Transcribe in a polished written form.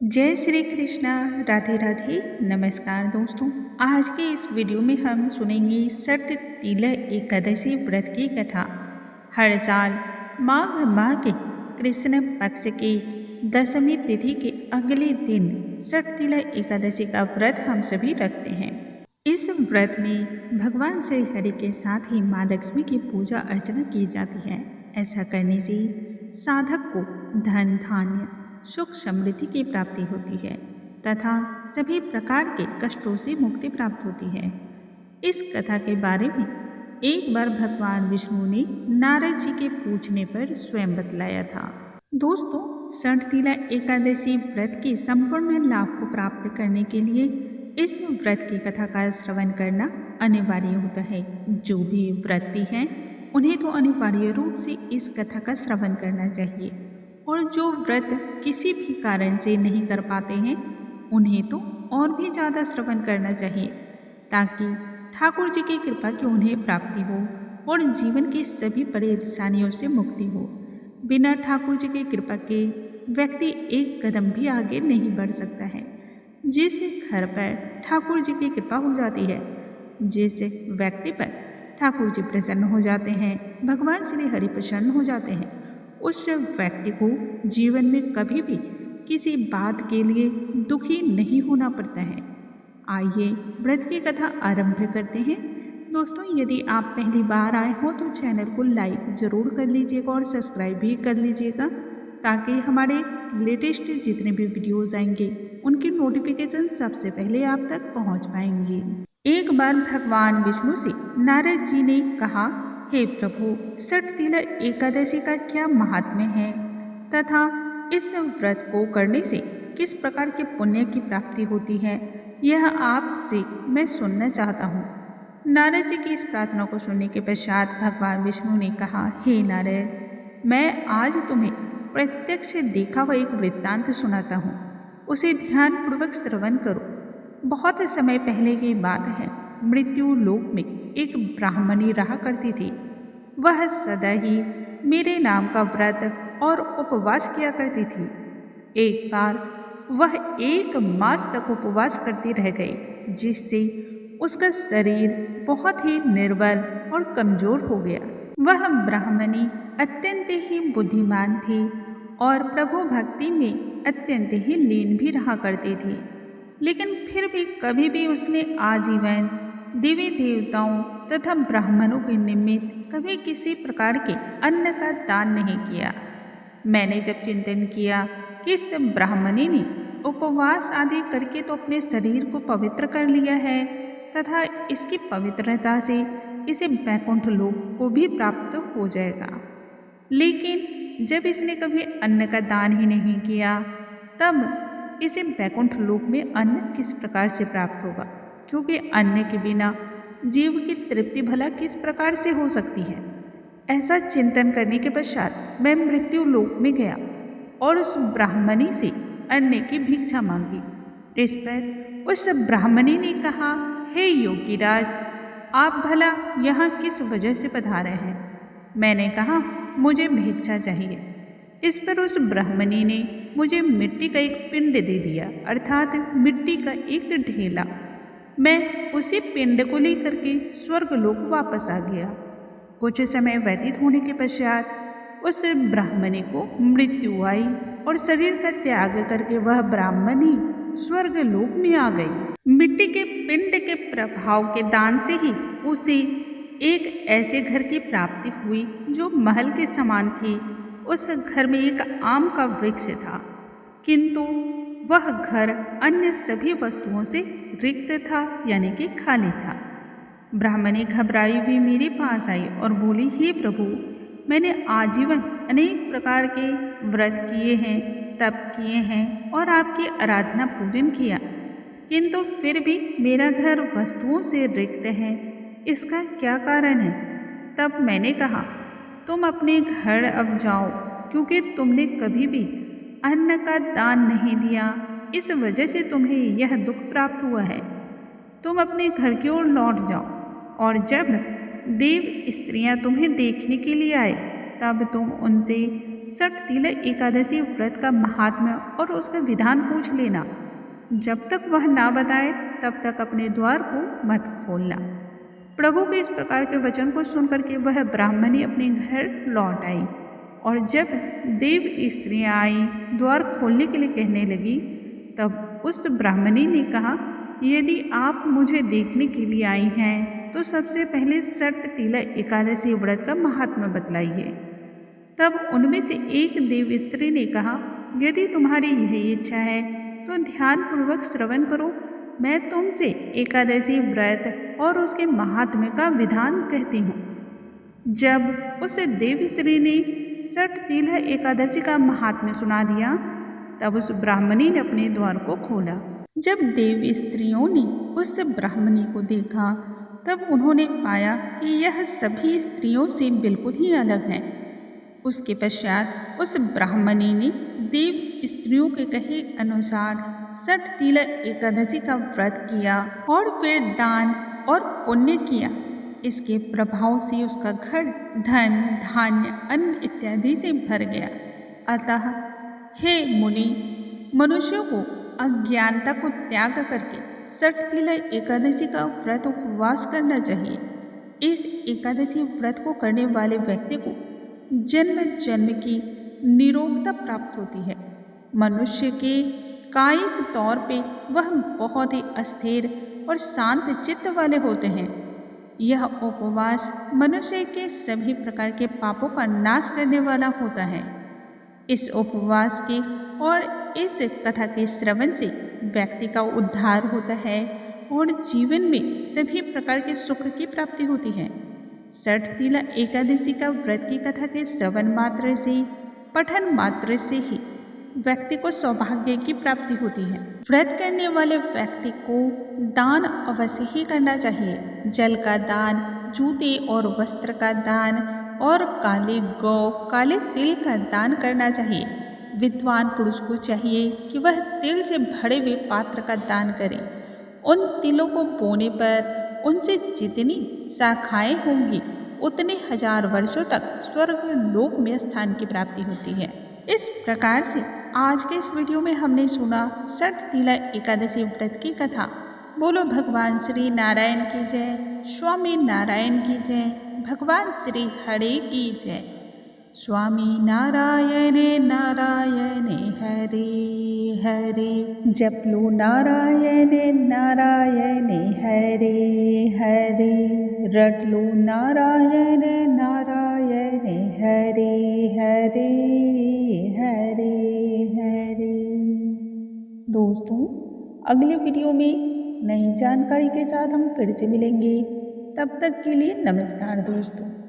जय श्री कृष्णा। राधे राधे। नमस्कार दोस्तों, आज के इस वीडियो में हम सुनेंगे सट तिल एकादशी व्रत की कथा। हर साल माघ माह के कृष्ण पक्ष के दशमी तिथि के अगले दिन सट तिल एकादशी का व्रत हम सभी रखते हैं। इस व्रत में भगवान श्री हरि के साथ ही माँ लक्ष्मी की पूजा अर्चना की जाती है। ऐसा करने से साधक को धन धान्य सुख समृद्धि की प्राप्ति होती है तथा सभी प्रकार के कष्टों से मुक्ति प्राप्त होती है। इस कथा के बारे में एक बार भगवान विष्णु ने नारद जी के पूछने पर स्वयं बतलाया था। दोस्तों, सट तिल एकादशी व्रत के संपूर्ण लाभ को प्राप्त करने के लिए इस व्रत की कथा का श्रवण करना अनिवार्य होता है। जो भी व्रती हैं उन्हें तो अनिवार्य रूप से इस कथा का श्रवण करना चाहिए, और जो व्रत किसी भी कारण से नहीं कर पाते हैं उन्हें तो और भी ज़्यादा श्रवण करना चाहिए, ताकि ठाकुर जी की कृपा की उन्हें प्राप्ति हो और जीवन की सभी परेशानियों से मुक्ति हो। बिना ठाकुर जी की कृपा के व्यक्ति एक कदम भी आगे नहीं बढ़ सकता है। जिस घर पर ठाकुर जी की कृपा हो जाती है, जिस व्यक्ति पर ठाकुर जी प्रसन्न हो जाते हैं, भगवान श्री हरि प्रसन्न हो जाते हैं, उस व्यक्ति को जीवन में कभी भी किसी बात के लिए दुखी नहीं होना पड़ता है। आइए व्रत की कथा आरंभ करते हैं। दोस्तों, यदि आप पहली बार आए हो तो चैनल को लाइक ज़रूर कर लीजिएगा और सब्सक्राइब भी कर लीजिएगा, ताकि हमारे लेटेस्ट जितने भी वीडियोज़ आएंगे उनकी नोटिफिकेशन सबसे पहले आप तक पहुंच पाएंगी। एक बार भगवान विष्णु से नारद जी ने कहा, हे प्रभु, सट तिल एकादशी का क्या महात्म्य है तथा इस व्रत को करने से किस प्रकार के पुण्य की प्राप्ति होती है, यह आपसे मैं सुनना चाहता हूँ। नारद जी की इस प्रार्थना को सुनने के पश्चात भगवान विष्णु ने कहा, हे नारद, मैं आज तुम्हें प्रत्यक्ष देखा हुआ एक वृत्तांत सुनाता हूँ, उसे ध्यानपूर्वक श्रवण करो। बहुत समय पहले की बात है। मृत्यु लोक में एक ब्राह्मणी रहा करती थी। वह सदा ही मेरे नाम का व्रत और उपवास किया करती थी। एक बार वह 1 मास तक उपवास करती रह गई, जिससे उसका शरीर बहुत ही निर्बल और कमजोर हो गया। वह ब्राह्मणी अत्यंत ही बुद्धिमान थी और प्रभु भक्ति में अत्यंत ही लीन भी रहा करती थी, लेकिन फिर भी कभी भी उसने आजीवन देवी देवताओं तथा ब्राह्मणों के निमित्त कभी किसी प्रकार के अन्न का दान नहीं किया। मैंने जब चिंतन किया कि इस ब्राह्मणी ने उपवास आदि करके तो अपने शरीर को पवित्र कर लिया है तथा इसकी पवित्रता से इसे वैकुंठ लोक को भी प्राप्त हो जाएगा, लेकिन जब इसने कभी अन्न का दान ही नहीं किया, तब इसे वैकुंठ लोक में अन्न किस प्रकार से प्राप्त होगा, क्योंकि अन्न के बिना जीव की तृप्ति भला किस प्रकार से हो सकती है। ऐसा चिंतन करने के पश्चात मैं मृत्यु लोक में गया और उस ब्राह्मणी से अन्न की भिक्षा मांगी। इस पर उस ब्राह्मणी ने कहा, हे योगीराज, आप भला यहाँ किस वजह से पधारे हैं? मैंने कहा, मुझे भिक्षा चाहिए। इस पर उस ब्राह्मणी ने मुझे मिट्टी का एक पिंड दे दिया, अर्थात मिट्टी का एक ढेला। मैं उसी पिंड को लेकर के स्वर्गलोक वापस आ गया। कुछ समय व्यतीत होने के पश्चात उस ब्राह्मणी को मृत्यु आई और शरीर का त्याग करके वह ब्राह्मणी स्वर्गलोक में आ गई। मिट्टी के पिंड के प्रभाव के दान से ही उसे एक ऐसे घर की प्राप्ति हुई जो महल के समान थी। उस घर में एक आम का वृक्ष था, किंतु वह घर अन्य सभी वस्तुओं से रिक्त था, यानी कि खाली था। ब्राह्मणी घबराई हुई मेरे पास आई और बोली, हे प्रभु, मैंने आजीवन अनेक प्रकार के व्रत किए हैं, तप किए हैं और आपकी आराधना पूजन किया, किंतु फिर भी मेरा घर वस्तुओं से रिक्त है। इसका क्या कारण है? तब मैंने कहा, तुम अपने घर अब जाओ, क्योंकि तुमने कभी भी अन्न का दान नहीं दिया, इस वजह से तुम्हें यह दुख प्राप्त हुआ है। तुम अपने घर की ओर लौट जाओ, और जब देव स्त्रियां तुम्हें देखने के लिए आए, तब तुम उनसे सठ तिल एकादशी व्रत का महात्म्य और उसका विधान पूछ लेना। जब तक वह ना बताए तब तक अपने द्वार को मत खोलना। प्रभु के इस प्रकार के वचन को सुनकर के वह ब्राह्मणी अपने घर लौट आई और जब देव स्त्रियाँ आई द्वार खोलने के लिए कहने लगी, तब उस ब्राह्मणी ने कहा, यदि आप मुझे देखने के लिए आई हैं तो सबसे पहले सठ तिल एकादशी व्रत का महात्म्य बतलाइए। तब उनमें से एक देव स्त्री ने कहा, यदि तुम्हारी यही इच्छा है तो ध्यानपूर्वक श्रवण करो। मैं तुमसे एकादशी व्रत और उसके महात्म्य का विधान कहती हूँ। जब उस देव स्त्री ने सठ तिल एकादशी का महात्म्य सुना दिया, तब उस ब्राह्मणी ने अपने द्वार को खोला। जब देव स्त्रियों ने उस ब्राह्मणी को देखा, तब उन्होंने पाया कि यह सभी स्त्रियों से बिल्कुल ही अलग है। उसके पश्चात उस ब्राह्मणी ने देव स्त्रियों के कहे अनुसार सठ तिल एकादशी का व्रत किया और फिर दान और पुण्य किया। इसके प्रभाव से उसका घर धन धान्य अन्न इत्यादि से भर गया। अतः हे मुनि, मनुष्यों को अज्ञानता को त्याग करके सठ तिल एकादशी का व्रत उपवास करना चाहिए। इस एकादशी व्रत को करने वाले व्यक्ति को जन्म जन्म की निरोगता प्राप्त होती है। मनुष्य के कायिक तौर पे वह बहुत ही अस्थिर और शांत चित्त वाले होते हैं। यह उपवास मनुष्य के सभी प्रकार के पापों का नाश करने वाला होता है। इस उपवास के और इस कथा के श्रवण से व्यक्ति का उद्धार होता है और जीवन में सभी प्रकार के सुख की प्राप्ति होती है। सठ तिल एकादशी का व्रत की कथा के श्रवण मात्र से, पठन मात्र से ही व्यक्ति को सौभाग्य की प्राप्ति होती है। व्रत करने वाले व्यक्ति को दान अवश्य ही करना चाहिए। जल का दान, जूते और वस्त्र का दान और काले गौ, काले तिल का दान करना चाहिए। विद्वान पुरुष को चाहिए कि वह तिल से भरे हुए पात्र का दान करे। उन तिलों को बोने पर उनसे जितनी शाखाएं होंगी उतने 1000 वर्षों तक स्वर्ग लोक में स्थान की प्राप्ति होती है। इस प्रकार से आज के इस वीडियो में हमने सुना सठ तिल एकादशी व्रत की कथा। बोलो भगवान श्री नारायण की जय, स्वामी नारायण की जय, भगवान श्री हरे की जय। स्वामी नारायण नारायण हरे हरे, जप लो नारायण नारायण हरे हरे, रट लो नारायण नारायण हरे हरे हरे हरे। दोस्तों, अगले वीडियो में नई जानकारी के साथ हम फिर से मिलेंगे। तब तक के लिए नमस्कार दोस्तों।